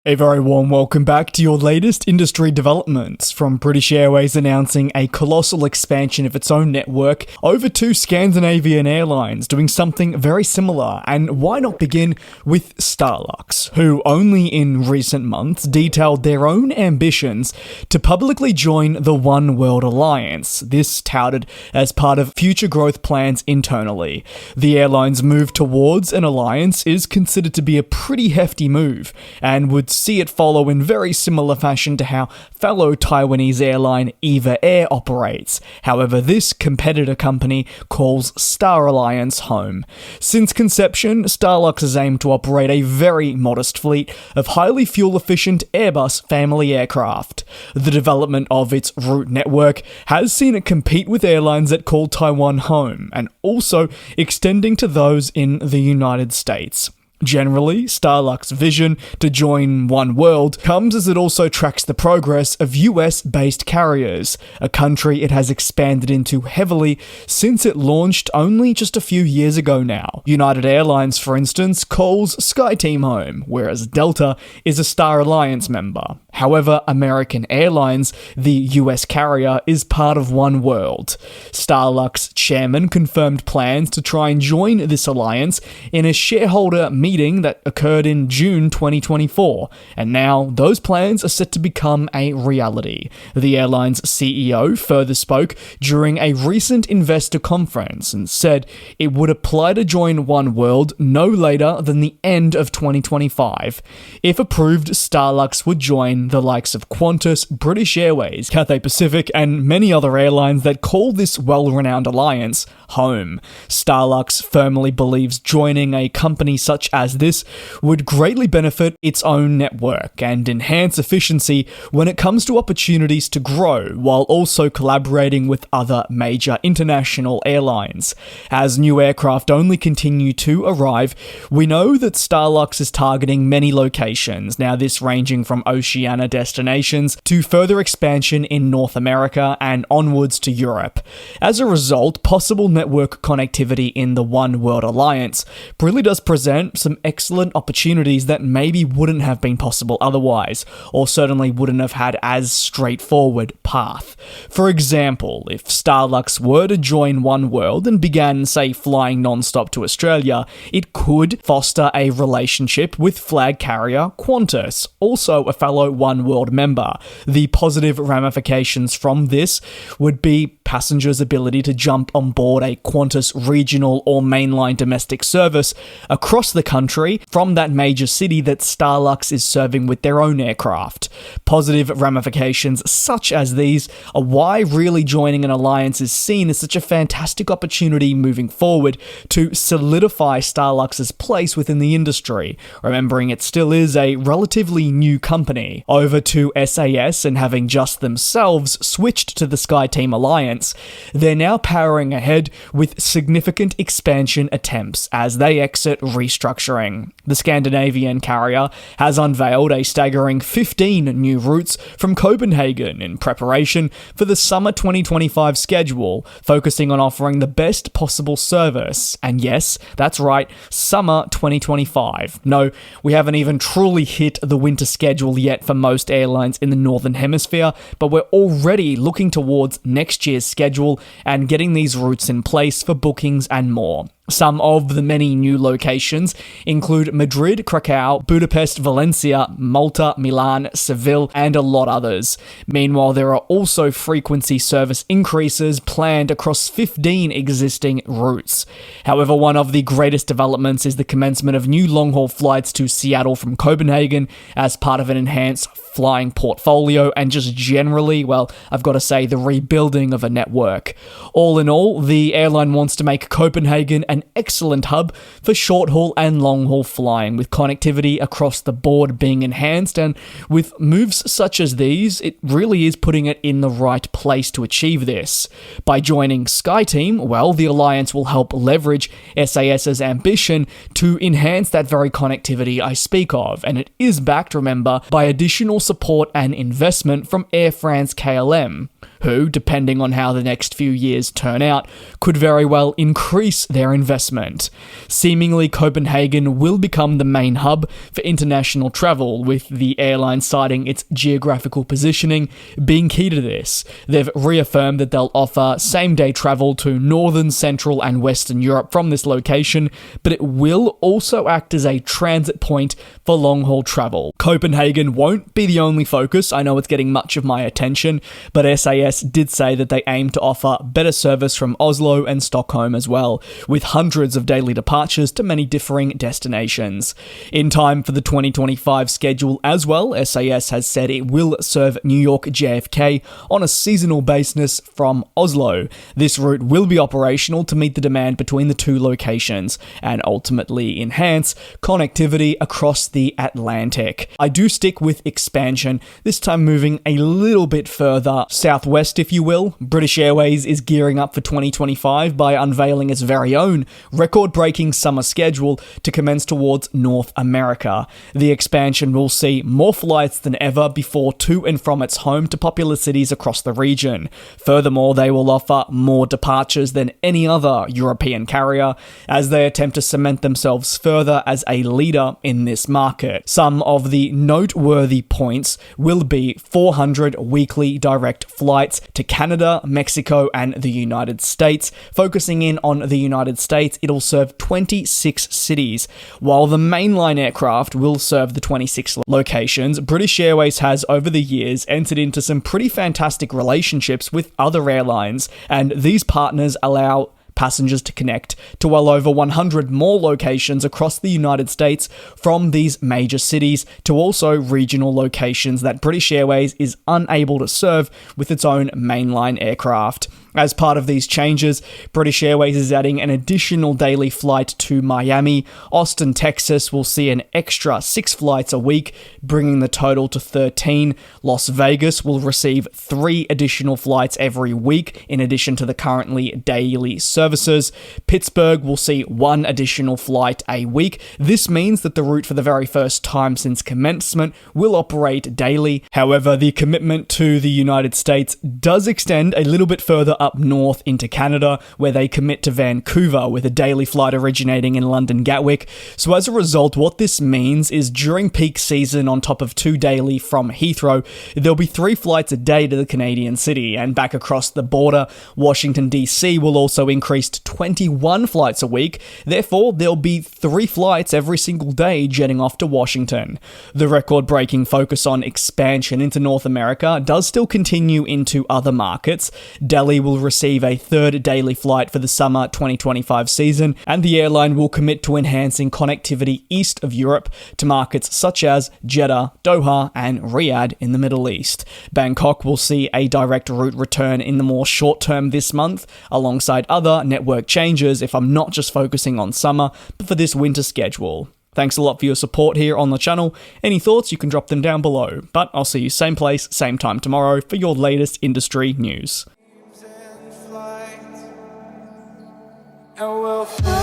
A very warm welcome back to your latest industry developments, from British Airways announcing a colossal expansion of its own network over to Scandinavian Airlines doing something very similar. And why not begin with Starlux, who only in recent months detailed their own ambitions to publicly join the oneworld alliance, this touted as part of future growth plans internally. The airline's move towards an alliance is considered to be a pretty hefty move, and would see it follow in very similar fashion to how fellow Taiwanese airline EVA Air operates. However, this competitor company calls Star Alliance home. Since conception, Starlux has aimed to operate a very modest fleet of highly fuel-efficient Airbus family aircraft. The development of its route network has seen it compete with airlines that call Taiwan home, and also extending to those in the United States. Generally, Starlux's vision to join oneworld comes as it also tracks the progress of US-based carriers, a country it has expanded into heavily since it launched only just a few years ago now. United Airlines, for instance, calls Skyteam home, whereas Delta is a Star Alliance member. However, American Airlines, the US carrier, is part of oneworld. Starlux chairman confirmed plans to try and join this alliance in a shareholder meeting that occurred in June 2024, and now those plans are set to become a reality. The airline's CEO further spoke during a recent investor conference and said it would apply to join oneworld no later than the end of 2025. If approved, Starlux would join the likes of Qantas, British Airways, Cathay Pacific, and many other airlines that call this well-renowned alliance home. Starlux firmly believes joining a company such as this would greatly benefit its own network and enhance efficiency when it comes to opportunities to grow, while also collaborating with other major international airlines. As new aircraft only continue to arrive, we know that Starlux is targeting many locations, now this ranging from Oceania destinations to further expansion in North America and onwards to Europe. As a result, possible network connectivity in the oneworld alliance really does present some excellent opportunities that maybe wouldn't have been possible otherwise, or certainly wouldn't have had as straightforward path. For example, if Starlux were to join oneworld and began, say, flying non-stop to Australia, it could foster a relationship with flag carrier Qantas, also a fellow oneworld member. The positive ramifications from this would be passengers' ability to jump on board a Qantas regional or mainline domestic service across the country from that major city that Starlux is serving with their own aircraft. Positive ramifications such as these are why really joining an alliance is seen as such a fantastic opportunity moving forward to solidify Starlux's place within the industry, remembering it still is a relatively new company. Over to SAS, and having just themselves switched to the Skyteam Alliance, they're now powering ahead with significant expansion attempts as they exit restructuring. The Scandinavian carrier has unveiled a staggering 15 new routes from Copenhagen in preparation for the summer 2025 schedule, focusing on offering the best possible service. And yes, that's right, summer 2025. No, we haven't even truly hit the winter schedule yet for most airlines in the Northern Hemisphere, but we're already looking towards next year's schedule and getting these routes in place for bookings and more. Some of the many new locations include Madrid, Krakow, Budapest, Valencia, Malta, Milan, Seville, and a lot others. Meanwhile, there are also frequency service increases planned across 15 existing routes. However, one of the greatest developments is the commencement of new long-haul flights to Seattle from Copenhagen as part of an enhanced flying portfolio, and just generally, well, I've got to say, the rebuilding of a network. All in all, the airline wants to make Copenhagen an excellent hub for short-haul and long-haul flying, with connectivity across the board being enhanced, and with moves such as these, it really is putting it in the right place to achieve this. By joining Skyteam, well, the alliance will help leverage SAS's ambition to enhance that very connectivity I speak of, and it is backed, remember, by additional support and investment from Air France KLM. who, depending on how the next few years turn out, could very well increase their investment. Seemingly, Copenhagen will become the main hub for international travel, with the airline citing its geographical positioning being key to this. They've reaffirmed that they'll offer same-day travel to Northern, Central and Western Europe from this location, but it will also act as a transit point for long-haul travel. Copenhagen won't be the only focus. I know it's getting much of my attention, but SAS did say that they aim to offer better service from Oslo and Stockholm as well, with hundreds of daily departures to many differing destinations. In time for the 2025 schedule as well, SAS has said it will serve New York JFK on a seasonal basis from Oslo. This route will be operational to meet the demand between the two locations and ultimately enhance connectivity across the Atlantic. I do stick with expansion, this time moving a little bit further southwest, if you will. British Airways is gearing up for 2025 by unveiling its very own record-breaking summer schedule to commence towards North America. The expansion will see more flights than ever before to and from its home to popular cities across the region. Furthermore, they will offer more departures than any other European carrier as they attempt to cement themselves further as a leader in this market. Some of the noteworthy points will be 400 weekly direct flights to Canada, Mexico, and the United States. Focusing in on the United States, it'll serve 26 cities. While the mainline aircraft will serve the 26 locations, British Airways has over the years entered into some pretty fantastic relationships with other airlines, and these partners allow passengers to connect to well over 100 more locations across the United States, from these major cities to also regional locations that British Airways is unable to serve with its own mainline aircraft. As part of these changes, British Airways is adding an additional daily flight to Miami. Austin, Texas will see an extra 6 flights a week, bringing the total to 13. Las Vegas will receive 3 additional flights every week, in addition to the currently daily services. Pittsburgh will see 1 additional flight a week. This means that the route for the very first time since commencement will operate daily. However, the commitment to the United States does extend a little bit further up north into Canada, where they commit to Vancouver with a daily flight originating in London Gatwick. So as a result, what this means is during peak season, on top of 2 daily from Heathrow, there'll be 3 flights a day to the Canadian city, and back across the border, Washington DC will also increase to 21 flights a week. Therefore, there'll be 3 flights every single day jetting off to Washington. The record-breaking focus on expansion into North America does still continue into other markets. Delhi will receive a 3rd daily flight for the summer 2025 season, and the airline will commit to enhancing connectivity east of Europe to markets such as Jeddah, Doha, and Riyadh in the Middle East. Bangkok will see a direct route return in the more short term this month, alongside other network changes if I'm not just focusing on summer, but for this winter schedule. Thanks a lot for your support here on the channel. Any thoughts, you can drop them down below. But I'll see you same place, same time tomorrow for your latest industry news. And we'll fly.